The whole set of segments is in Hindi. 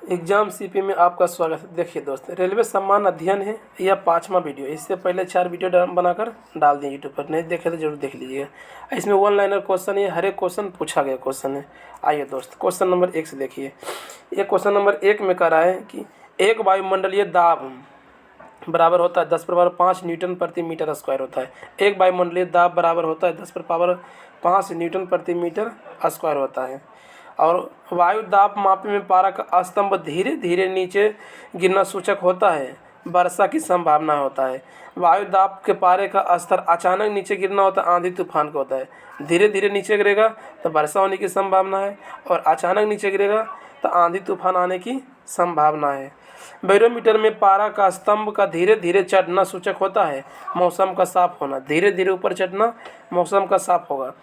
एग्जाम सीपी में आपका स्वागत है। देखिए दोस्त, रेलवे सम्मान अध्ययन है, यह 5वां वीडियो। इससे पहले 4 वीडियो बनाकर डाल दिए यूट्यूब पर, नहीं देखे तो जरूर देख लीजिएगा। इसमें 1 लाइनर क्वेश्चन है, हर एक क्वेश्चन पूछा गया क्वेश्चन है। आइए दोस्त, क्वेश्चन नंबर 1 से देखिए। ये क्वेश्चन नंबर 1 में कह रहा है कि एक वायुमंडलीय दाब बराबर होता है 10⁵ न्यूटन प्रति मीटर स्क्वायर होता है। एक वायुमंडलीय दाब बराबर होता है 10⁵ न्यूटन प्रति मीटर स्क्वायर होता है। और वायु दाब मापने में पारा का स्तंभ धीरे धीरे नीचे गिरना सूचक होता है, वर्षा की संभावना होता है। वायु दाब के पारे का स्तर अचानक नीचे गिरना होता है, आंधी तूफान का होता है। धीरे धीरे नीचे गिरेगा तो वर्षा होने की संभावना है, और अचानक नीचे गिरेगा तो आंधी तूफान आने की संभावना है। बैरोमीटर में पारा का स्तंभ का धीरे धीरे चढ़ना सूचक होता है मौसम का साफ होना। धीरे धीरे ऊपर चढ़ना मौसम का साफ होगा।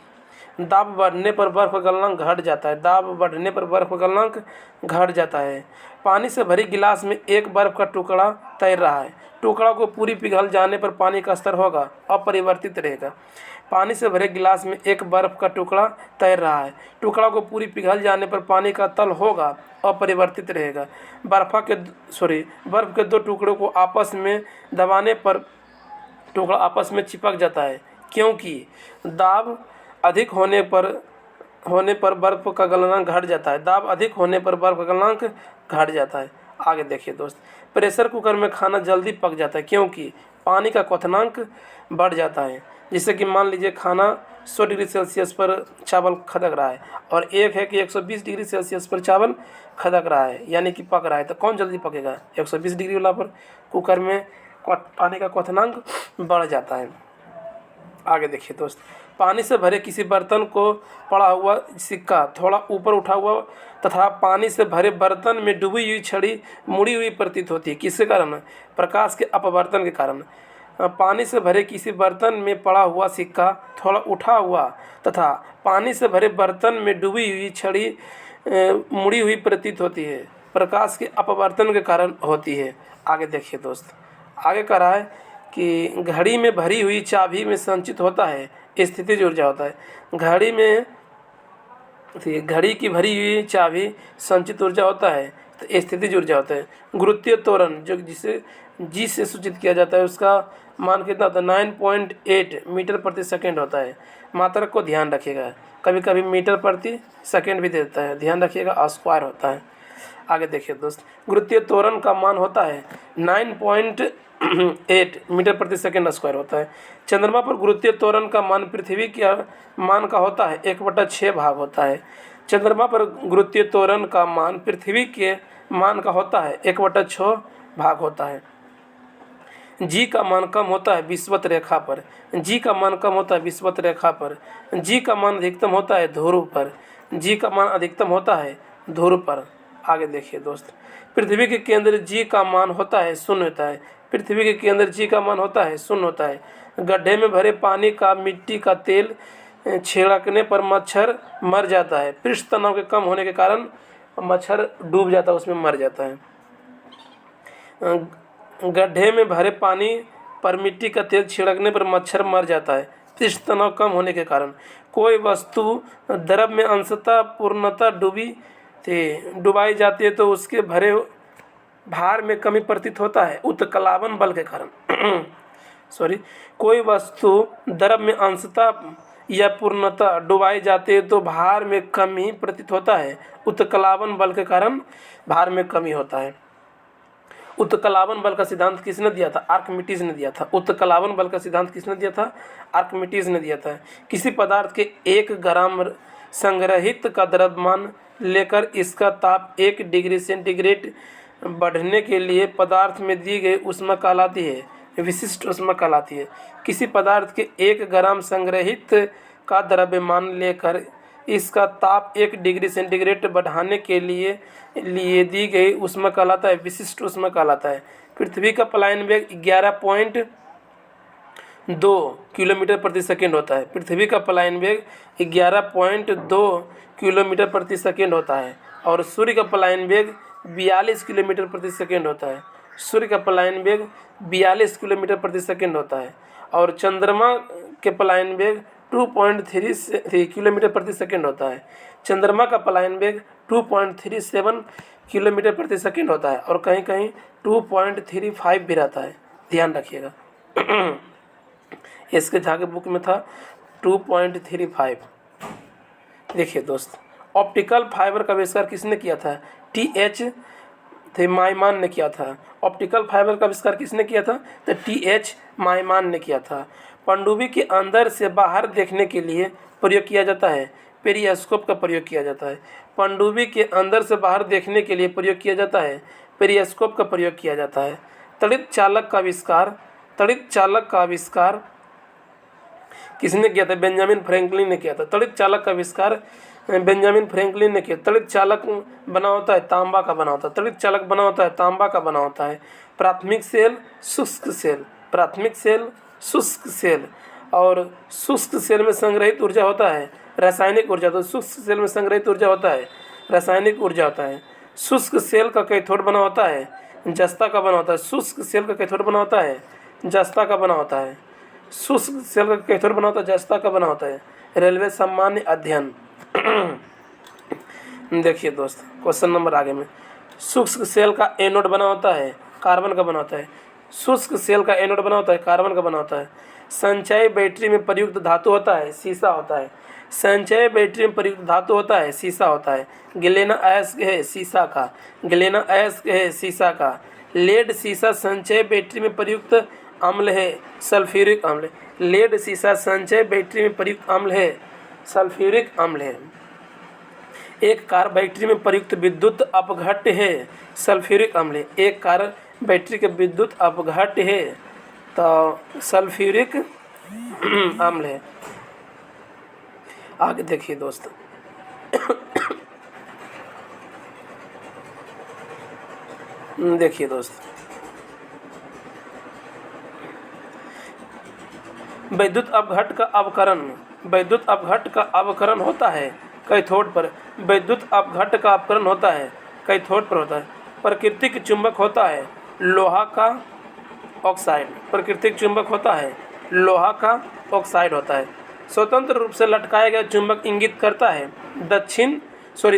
दाब बढ़ने पर बर्फ का गलनांक घट जाता है। दाब बढ़ने पर बर्फ का गलनांक घट जाता है। पानी से भरी गिलास में एक बर्फ का टुकड़ा तैर रहा है। टुकड़ा को पूरी पिघल जाने पर पानी का स्तर होगा अपरिवर्तित रहेगा। पानी से भरे गिलास में एक बर्फ का टुकड़ा तैर रहा है। टुकड़ा को पूरी पिघल जाने पर पानी का तल होगा अपरिवर्तित रहेगा। बर्फ के 2 टुकड़ों को आपस में दबाने पर टुकड़ा आपस में चिपक जाता है, क्योंकि दाब अधिक होने पर बर्फ का गलनांक घट जाता है। दाब अधिक होने पर बर्फ का गलनांक घट जाता है। आगे देखिए दोस्त, प्रेशर कुकर में खाना जल्दी पक जाता है क्योंकि पानी का क्वथनांक बढ़ जाता है। जिससे कि मान लीजिए खाना 100 डिग्री सेल्सियस पर चावल खदक रहा है, और एक है कि 120 डिग्री सेल्सियस पर चावल खदक रहा है, यानी कि पक रहा है। तो कौन जल्दी पकेगा? 120 डिग्री वाला पर कुकर में पानी का क्वथनांक बढ़ जाता है। आगे देखिए दोस्त, पानी से भरे किसी बर्तन को पड़ा हुआ सिक्का थोड़ा ऊपर उठा हुआ तथा पानी से भरे बर्तन में डूबी हुई छड़ी मुड़ी हुई प्रतीत होती है। किसके कारण? प्रकाश के अपवर्तन के कारण। पानी से भरे किसी बर्तन में पड़ा हुआ सिक्का थोड़ा उठा हुआ तथा पानी से भरे बर्तन में डूबी हुई छड़ी मुड़ी हुई प्रतीत होती है, प्रकाश के अपवर्तन के कारण होती है। आगे देखिए दोस्त, आगे कह रहा है कि घड़ी में भरी हुई चाबी में संचित होता है स्थितिज ऊर्जा होता है। घड़ी की भरी हुई चाबी संचित ऊर्जा होता है तो स्थितिज ऊर्जा होता है। गुरुत्वीय त्वरण जो जिसे जी से सूचित किया जाता है, उसका मान कितना होता है? 9.8 मीटर प्रति सेकेंड होता है। मात्रक को ध्यान रखिएगा, कभी कभी मीटर प्रति सेकेंड भी देता है, ध्यान रखिएगा। स्क्वायर होता है। आगे देखिए दोस्त, गुरुत्वीय त्वरण का मान होता है 9.8 मीटर प्रति सेकेंड स्क्वायर होता है। चंद्रमा पर गुरुत्वीय त्वरण का मान पृथ्वी के मान का होता है 1/6 भाग होता है। चंद्रमा पर गुरुत्वीय त्वरण का मान पृथ्वी के मान का होता है 1/6 भाग होता है। जी का मान कम होता है विषुवत रेखा पर। जी का मान कम होता है विषुवत रेखा पर। जी का मान अधिकतम होता है ध्रुव पर। जी का मान अधिकतम होता है ध्रुव पर। आगे देखिए दोस्त, पृथ्वी के केंद्र जी का मान होता है 0 होता है। पृथ्वी के केंद्र जी का मान होता है 0 होता है। गड्ढे में भरे पानी का मिट्टी का तेल छिड़कने पर मच्छर मर जाता है। पृष्ठ तनाव के कम होने के कारण मच्छर डूब जाता है, उसमें मर जाता है। गड्ढे में भरे पानी पर मिट्टी का तेल छिड़कने पर मच्छर मर जाता है पृष्ठ तनाव कम होने के कारण। कोई वस्तु द्रव में अंशतः पूर्णतः डुबाई जाती है तो उसके भरे भार में कमी प्रतीत होता है उत्कलावन बल के कारण। कोई वस्तु द्रव में अंशतः या पूर्णतः डुबाई जाती है तो भार में कमी प्रतीत होता है उत्कलावन बल के कारण भार में कमी होता है। उत्कलावन बल का सिद्धांत किसने दिया था? आर्किमिडीज ने दिया था। उत्कलावन बल का सिद्धांत किसने दिया था? आर्किमिडीज ने दिया था। किसी पदार्थ के 1 ग्राम संग्रहित का द्रव्यमान लेकर इसका ताप 1 डिग्री सेंटीग्रेड बढ़ने के लिए पदार्थ में दी गई ऊष्मा कहलाती है, विशिष्ट ऊष्मा कहलाती है। किसी पदार्थ के 1 ग्राम संग्रहित का द्रव्यमान लेकर इसका ताप 1 डिग्री सेंटीग्रेड बढ़ाने के लिए दी गई ऊष्मा कहलाता है, विशिष्ट ऊष्मा कहलाता है। पृथ्वी का पलायन वेग 11.2 किलोमीटर प्रति सेकेंड होता है। पृथ्वी का पलायन वेग 11.2 किलोमीटर प्रति सेकेंड होता है। और सूर्य का पलायन वेग 42 किलोमीटर प्रति सेकेंड होता है। सूर्य का पलायन वेग 42 किलोमीटर प्रति सेकेंड होता है। और चंद्रमा के पलायन वेग 2.3 किलोमीटर प्रति सेकेंड होता है। चंद्रमा का पलायन वेग 2.37 किलोमीटर प्रति सेकंड होता है और कहीं कहीं 2.35 भी रहता है, ध्यान रखिएगा। इसके जाके बुक में था 2.35। देखिए दोस्त, ऑप्टिकल फाइबर का आविष्कार किसने किया था? TH माइमान ने किया था। ऑप्टिकल फाइबर का आविष्कार किसने किया था? तो TH माइमान ने किया था। पनडुब्बी के अंदर से बाहर देखने के लिए प्रयोग किया जाता है, पेरिस्कोप का प्रयोग किया जाता है। पनडुब्बी के अंदर से बाहर देखने के लिए प्रयोग किया जाता है, पेरिस्कोप का प्रयोग किया जाता है। तड़ित चालक का आविष्कार किसने किया था? बेंजामिन फ्रैंकलिन ने किया था। तड़ित चालक का आविष्कार बेंजामिन फ्रैंकलिन ने किया। तड़ित चालक बना होता है तांबा का बना होता है। तड़ित चालक बना होता है तांबा का बना होता है। प्राथमिक सेल, शुष्क सेल और शुष्क सेल में संग्रहित ऊर्जा होता है रासायनिक ऊर्जा। तो शुष्क सेल में संग्रहित ऊर्जा होता है रासायनिक ऊर्जा होता है। शुष्क सेल का कैथोड बना होता है जस्ता का बना होता है। शुष्क सेल का कैथोड बना होता है जस्ता का बना होता है। शुष्क सेल का कैथोड बना होता है जस्ता का बना होता है। रेलवे सामान्य अध्ययन। देखिए दोस्त, क्वेश्चन नंबर आगे में, शुष्क सेल का एनोड बना होता है कार्बन का बना होता है। शुष्क सेल का एनोड बना होता है कार्बन का बना होता है। संचय बैटरी में प्रयुक्त धातु होता है सीसा होता है। संचय बैटरी में प्रयुक्त धातु होता है सीसा होता है। गलेना अयस्क है सीसा का, गलेना अयस्क है सीसा का। लेड सीसा संचय बैटरी में प्रयुक्त अम्ल है सल्फ्यूरिक अम्ल। लेड सीसा संचय बैटरी में प्रयुक्त अम्ल है सल्फ्यूरिक अम्ल है। एक कार बैटरी में प्रयुक्त विद्युत अपघट्य है सल्फ्यूरिक अम्ल है। एक कार बैटरी के विद्युत अपघट्य है तो सल्फ्यूरिक अम्ल है। आगे देखिए दोस्त, देखिए दोस्त, विद्युत अपघट्ट का अवकरण होता है कैथोड पर। विद्युत अपघट्ट का अवकरण होता है कैथोड पर होता है। प्राकृतिक चुंबक होता है लोहा का ऑक्साइड। प्राकृतिक चुंबक होता है लोहा का ऑक्साइड होता है। स्वतंत्र रूप से लटकाया गया चुंबक इंगित करता है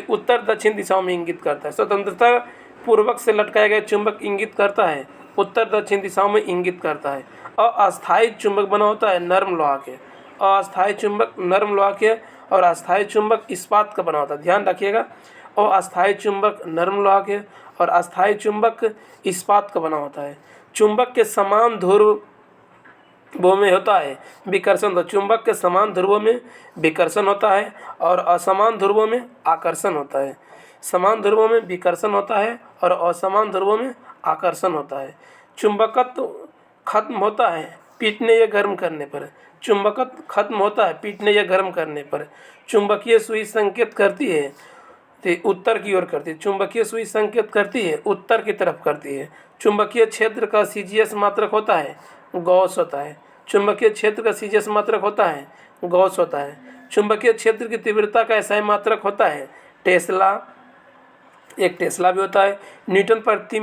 उत्तर दक्षिण दिशाओं में इंगित करता है। स्वतंत्रता पूर्वक से लटकाया गया चुंबक इंगित करता है उत्तर दक्षिण दिशाओं में इंगित करता है। अस्थायी चुंबक बना होता है नर्म लोहा के। अस्थायी चुंबक नर्म लोहा के और अस्थायी चुंबक इस्पात का बना होता है, ध्यान रखिएगा। अस्थायी चुंबक नर्म लोहा के और अस्थायी चुंबक इस्पात का बना होता है। चुंबक के समान ध्रुवों में होता है विकर्षण। तो चुंबक के समान ध्रुवों में विकर्षण होता है और असमान ध्रुवों में आकर्षण होता है। समान ध्रुवों में विकर्षण होता है और असमान ध्रुवों में आकर्षण होता है। चुंबकत्व खत्म होता है पीटने या गर्म करने पर। चुंबकत्व खत्म होता है पीटने या गर्म करने पर। चुंबकीय सुई संकेत करती है तो उत्तर की ओर करती है। चुंबकीय सुई संकेत करती है उत्तर की तरफ करती है। चुंबकीय क्षेत्र का CGS मात्रक होता है गॉस होता है। चुंबकीय क्षेत्र का CGS मात्रक होता है गॉस होता है। चुंबकीय क्षेत्र की तीव्रता का SI मात्रक होता है टेस्ला, एक टेस्ला भी होता है। न्यूटन प्रति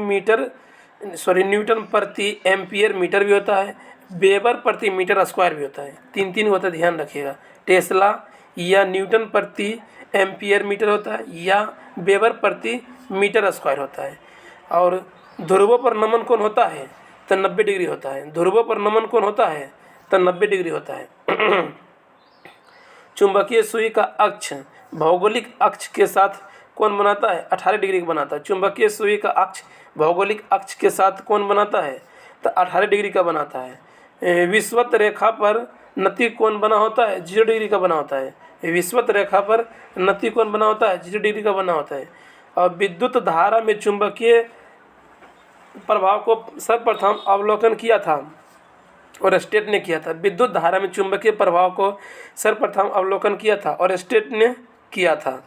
एम्पियर मीटर भी होता है। वेबर प्रति मीटर स्क्वायर भी होता है। तीन होता है, ध्यान रखिएगा। टेस्ला या न्यूटन प्रति एम्पियर मीटर होता है या वेबर प्रति मीटर स्क्वायर होता है। और ध्रुवों पर नमन कोण होता है तो 90 डिग्री होता है। ध्रुवों पर नमन कोण होता है तो 90 डिग्री होता है। चुंबकीय सुई का अक्ष भौगोलिक अक्ष के साथ कोण बनाता है 18 डिग्री का बनाता है। चुंबकीय सुई का अक्ष भौगोलिक अक्ष के साथ कोण बनाता है तो 18 डिग्री का बनाता है। विषुवत रेखा पर नति कोण बना होता है 0 डिग्री का बना होता है। विषुवत रेखा पर नति कोण बना होता है 0 डिग्री का बना होता है। और विद्युत धारा में चुंबकीय प्रभाव को सर्वप्रथम अवलोकन किया था और स्टेट ने किया था। विद्युत धारा में चुंबकीय प्रभाव को सर्वप्रथम अवलोकन किया था और स्टेट ने किया था।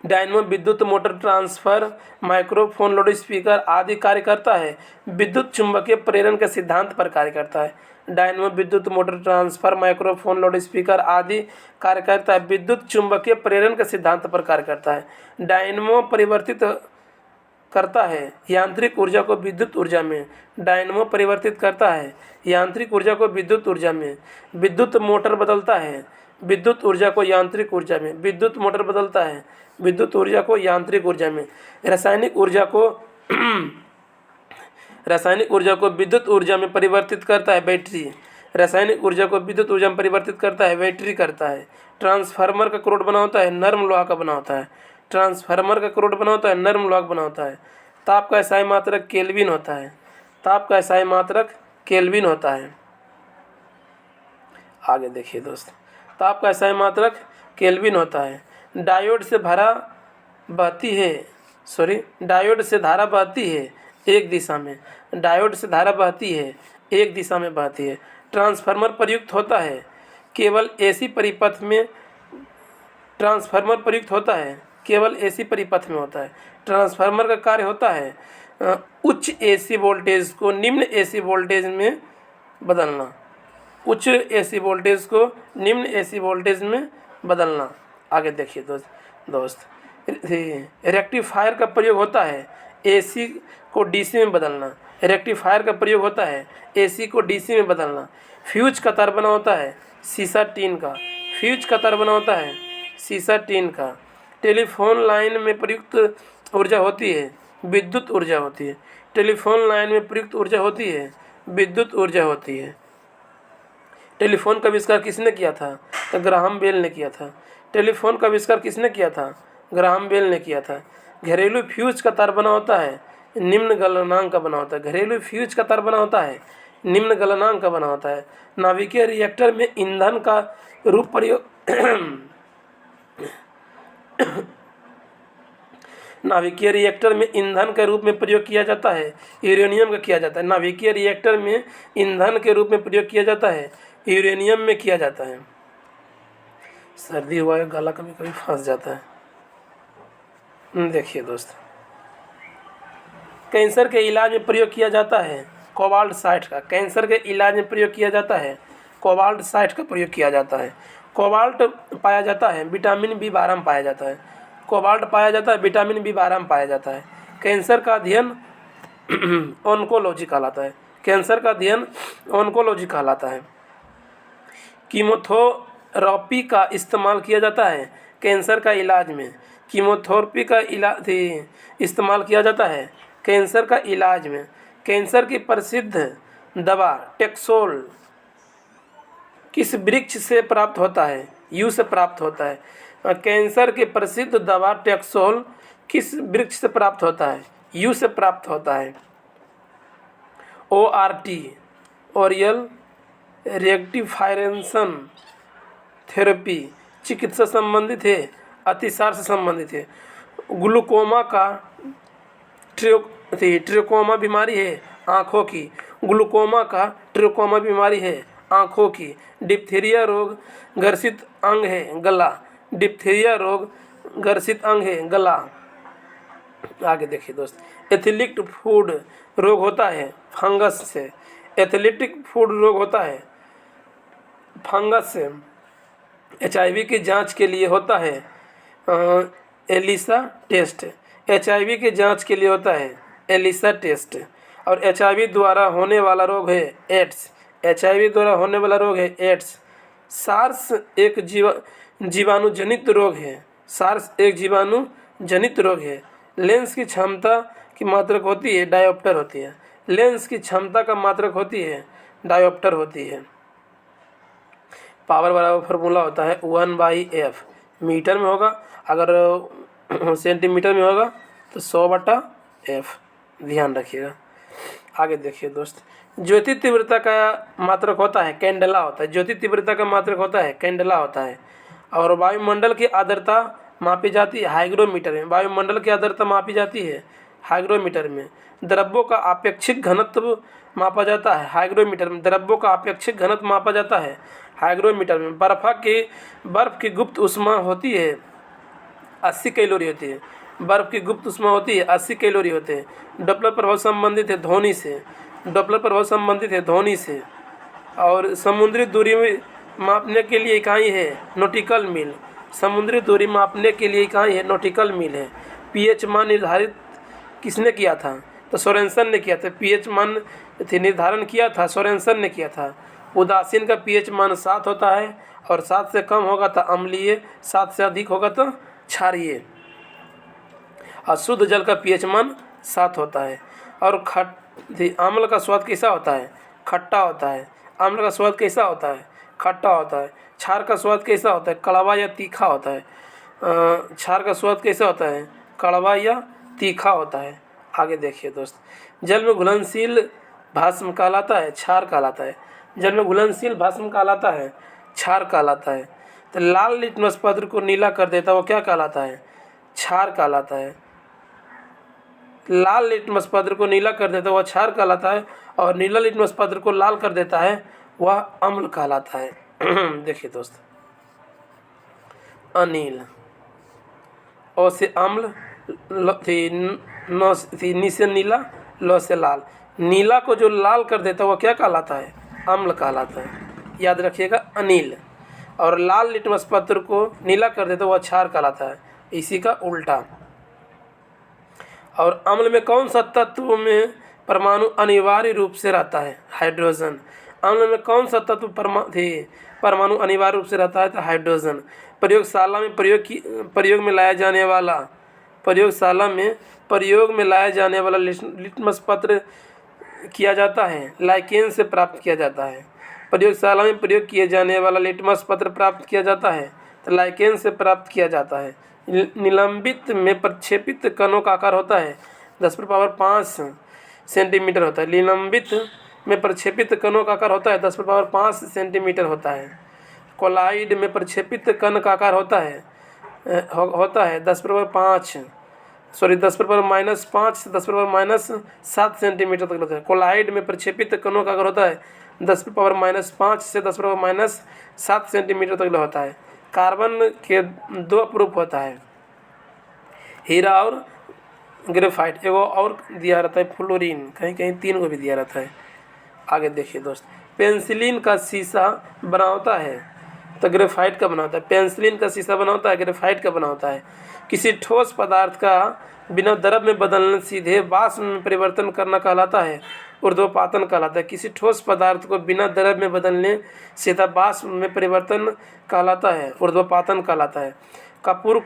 डायनमो विद्युत motor transfer microphone loud speaker आदि कार्य करता है विद्युत चुंबकीय प्रेरण के सिद्धांत पर कार्य करता है। डायनमो विद्युत motor transfer microphone loud speaker आदि कार्य करता है विद्युत चुंबकीय प्रेरण के सिद्धांत पर कार्य करता है। डायनमो परिवर्तित करता है यांत्रिक ऊर्जा को विद्युत ऊर्जा में। डायनमो परिवर्तित करता है यांत्रिक ऊर्जा को विद्युत ऊर्जा में। विद्युत मोटर बदलता है विद्युत ऊर्जा को यांत्रिक ऊर्जा में, विद्युत मोटर बदलता है विद्युत ऊर्जा को यांत्रिक ऊर्जा में। रासायनिक ऊर्जा को विद्युत ऊर्जा में परिवर्तित करता है बैटरी। रासायनिक ऊर्जा को विद्युत ऊर्जा में परिवर्तित करता है बैटरी करता है। ट्रांसफार्मर का करोड़ बना होता है नर्म लोहा का बना होता है। ट्रांसफार्मर का करोड़ बना होता है नर्म लोहा का बना होता है। ताप का एसआई मात्रक केल्विन होता है। ताप का एसआई मात्रक केल्विन होता है। आगे देखिए दोस्त, ताप का एसआई मात्रक केल्विन होता है। डायोड से धारा बहती है एक दिशा में। डायोड से धारा बहती है एक दिशा में बहती है। ट्रांसफार्मर प्रयुक्त होता है केवल एसी परिपथ में। ट्रांसफार्मर प्रयुक्त होता है केवल एसी परिपथ में होता है। ट्रांसफार्मर का कार्य होता है उच्च एसी वोल्टेज को निम्न एसी वोल्टेज में बदलना। उच्च एसी वोल्टेज को निम्न एसी वोल्टेज में बदलना। आगे देखिए दोस्त रेक्टिफायर का प्रयोग होता है एसी को डीसी में बदलना। रेक्टिफायर का प्रयोग होता है एसी को डीसी में बदलना। फ्यूज का तार बना होता है सीसा टीन का। फ्यूज का तार बना होता है सीसा टीन का। टेलीफोन लाइन में प्रयुक्त ऊर्जा होती है विद्युत ऊर्जा होती है। टेलीफोन लाइन में प्रयुक्त ऊर्जा होती है विद्युत ऊर्जा होती है। टेलीफोन का आविष्कार किसने किया था? तो ग्राहम बेल ने किया था। टेलीफोन का आविष्कार किसने किया था? ग्राहम बेल ने किया था। घरेलू फ्यूज का तार बना होता है निम्न गलनांक का बना होता है। घरेलू फ्यूज का तार बना होता है निम्न गलनांक का बना होता है। नाभिकीय रिएक्टर में ईंधन का रूप प्रयोग नाभिकीय रिएक्टर में ईंधन के रूप में प्रयोग किया जाता है यूरेनियम का किया जाता है। नाभिकीय रिएक्टर में ईंधन के रूप में प्रयोग किया जाता है यूरेनियम में किया जाता है। सर्दी हुआ है गला कभी कभी फंस जाता है। देखिए दोस्त कैंसर के इलाज में प्रयोग किया जाता है कोबाल्ट 60 का। कैंसर के इलाज में प्रयोग किया जाता है कोबाल्ट 60 का प्रयोग किया जाता है। कोबाल्ट पाया जाता है विटामिन B12 में पाया जाता है। कोबाल्ट पाया जाता है विटामिन B12 में पाया जाता है। कैंसर का अध्ययन ऑन्कोलॉजी कहलाता है। कैंसर का अध्ययन ऑन्कोलॉजी कहलाता है। कीमोथेरेपी का इस्तेमाल किया जाता है कैंसर का इलाज में। कीमोथेरेपी का इलाज इस्तेमाल किया जाता है कैंसर का इलाज में। कैंसर की प्रसिद्ध दवा टेक्सोल किस वृक्ष से प्राप्त होता है? यू से प्राप्त होता है। कैंसर की प्रसिद्ध दवा टेक्सोल किस वृक्ष से प्राप्त होता है? यू से प्राप्त होता है। ORT ओरियल रेक्टिफायरेशन थेरेपी चिकित्सा संबंधित है अतिसार से संबंधित है। ग्लूकोमा का ट्रिकोमा बीमारी है आँखों की। ग्लूकोमा का ट्रिकोमा बीमारी है आँखों की। डिप्थीरिया रोग ग्रसित अंग है गला। डिप्थीरिया रोग ग्रसित अंग है गला। आगे देखिए दोस्त एथिलिक फूड रोग होता है फंगस से। एथिलिटिक फूड रोग होता है फंगस से। HIV की जांच के लिए होता है एलिसा टेस्ट। HIV की जांच के लिए होता है एलिसा टेस्ट। और HIV द्वारा होने वाला रोग है एड्स। HIV द्वारा होने वाला रोग है एड्स। सार्स एक जीवाणुजनित रोग है। सार्स एक जीवाणुजनित रोग है। लेंस की क्षमता की मात्रक होती है डायोप्टर होती है। लेंस की क्षमता का मात्रक होती है डायोप्टर होती है। पावर वाला फार्मूला होता है 1/f। मीटर में होगा, अगर सेंटीमीटर में होगा तो 100/f। ध्यान रखिएगा। आगे देखिए दोस्त ज्योति तीव्रता का मात्रक होता है कैंडेला होता है। ज्योति तीव्रता का मात्रक होता है कैंडेला होता है। और वायुमंडल की आर्द्रता मापी जाती है हाइग्रोमीटर में। वायुमंडल की आर्द्रता मापी जाती है हाइग्रोमीटर में। द्रव्यों का आपेक्षिक घनत्व मापा जाता है हाइग्रोमीटर में। द्रव्यों का आपेक्षिक घनत्व मापा जाता है हाइग्रोमीटर में। बर्फ की गुप्त ऊष्मा होती है 80 कैलोरी होती है। बर्फ की गुप्त ऊष्मा होती है 80 कैलोरी होते हैं। डॉपलर प्रभाव संबंधित है ध्वनि से। डॉपलर प्रभाव संबंधित है ध्वनि से। और समुद्री दूरी में मापने के लिए इकाई है नॉटिकल मील। समुद्री दूरी मापने के लिए इकाई है नॉटिकल मील है। pH मान निर्धारित किसने किया था? तो सोरेनसन ने किया था। pH मान निर्धारण किया था सोरेनसन ने किया था। उदासीन का पीएच मान 7 होता है और 7 से कम होगा तो अम्लीय, 7 से अधिक होगा तो क्षारीय। और शुद्ध जल का पीएच मान 7 होता है। और अम्ल का स्वाद कैसा होता है? खट्टा होता है। अम्ल का स्वाद कैसा होता है? खट्टा होता है। क्षार का स्वाद कैसा होता है? कड़वा या तीखा होता है। क्षार का स्वाद कैसा होता है? कड़वा या तीखा होता है। आगे देखिए दोस्त, जल में घुलनशील भस्म कहलाता है, क्षार कहलाता है। जल में घुलनशील भस्म कहलाता है, क्षार कहलाता है। तो लाल लिटमस पत्र को नीला कर देता है वो क्या कहलाता है? क्षार कहलाता है। लाल लिटमस पत्र को नीला कर देता है वह क्षार कहलाता है, और नीला लिटमस पत्र को लाल कर देता है वह अम्ल कहलाता है। देखिए दोस्त, अनील, ओ से अम्ल, नी से नीला, लो से लाल। नीला को जो लाल कर देता है वह क्या कहलाता है? अम्ल कहलाता है। याद रखिएगा, अनील। और लाल लिटमस पत्र को नीला कर देता है वह क्षार कहलाता है। इसी का उल्टा। और अम्ल में कौन सा तत्व में परमाणु अनिवार्य रूप से रहता है? हाइड्रोजन। अम्ल में कौन सा तत्व परमाणु अनिवार्य रूप से रहता है? तो हाइड्रोजन। प्रयोगशाला में प्रयोग में लाया जाने वाला लिटमस पत्र किया जाता है, लाइकेन से प्राप्त किया जाता है। प्रयोगशाला में प्रयोग किए जाने वाला लिटमस पत्र प्राप्त किया जाता है तो लाइकेन से प्राप्त किया जाता है। निलंबित में प्रक्षेपित कणों का आकार होता है 10⁵ सेंटीमीटर होता है। निलंबित में प्रक्षेपित कणों का आकार होता है 10⁵ सेंटीमीटर होता है। कोलाइड में प्रक्षेपित कण का आकार होता है 10⁻⁵ से 10⁻⁷ सेंटीमीटर तक होता है। कोलाइड में प्रक्षेपित कणों का आकार होता है 10⁻⁵ से 10⁻⁷ सेंटीमीटर तक होता है। कार्बन के 2 अप्रूप होता है, हीरा और ग्रेफाइट। एगो और दिया रहता है फ्लोरीन, कहीं कहीं 3 को भी दिया रहता है। आगे देखिए दोस्त, पेंसिलिन का शीशा बनाता है तो ग्रेफाइट का बनाता है। पेंसिलिन का शीशा बनाता है, ग्रेफाइट का बनाता है। किसी ठोस पदार्थ का बिना द्रव में बदलने सीधे वाष्प में परिवर्तन करना कहलाता है, ऊर्ध्वपातन कहलाता है। किसी ठोस पदार्थ को बिना द्रव में बदलने सीधा वाष्प में परिवर्तन कहलाता है, ऊर्ध्वपातन कहलाता है। कपूर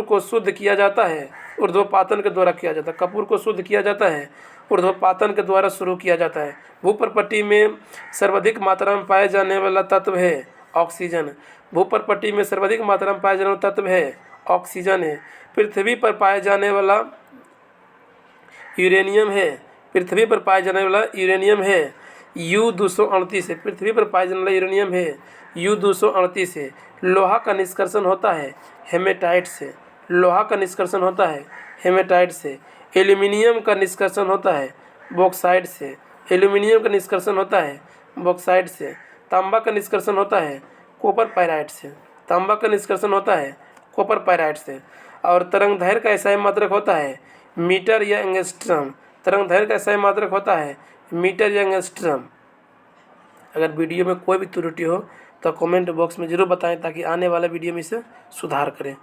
को शुद्ध किया जाता है, ऊर्ध्वपातन के द्वारा किया जाता है। कपूर को शुद्ध किया जाता है, ऊर्ध्वपातन के द्वारा शुरू किया जाता है। भूपर्पट्टी में सर्वाधिक मात्रा में पाए जाने वाला तत्व है ऑक्सीजन। भूपर्पट्टी में सर्वाधिक मात्रा में पाए जाने वाला तत्व है ऑक्सीजन है। पृथ्वी पर पाए जाने वाला यूरेनियम है। पृथ्वी पर पाए जाने वाला यूरेनियम है U-238 है। पृथ्वी पर पाए जाने वाला यूरेनियम है U-238 है। लोहा का निष्कर्षण होता है हेमेटाइट से। लोहा का निष्कर्षण होता है हेमेटाइट से। एल्यूमिनियम का निष्कर्षण होता है बॉक्साइट से। एल्यूमिनियम का निष्कर्षण होता है बॉक्साइट से। तांबा का निष्कर्षण होता है कॉपर पाइराइट से। तांबा का निष्कर्षण होता है कॉपर पाइराइट से। और तरंगदैर्घ्य का एसआई मात्रक होता है मीटर या एंगस्ट्रम। तरंगदैर्घ्य का एसआई मात्रक होता है मीटर या एंगस्ट्रम। अगर वीडियो में कोई भी त्रुटि हो तो कमेंट बॉक्स में ज़रूर बताएं ताकि आने वाले वीडियो में इसे सुधार करें।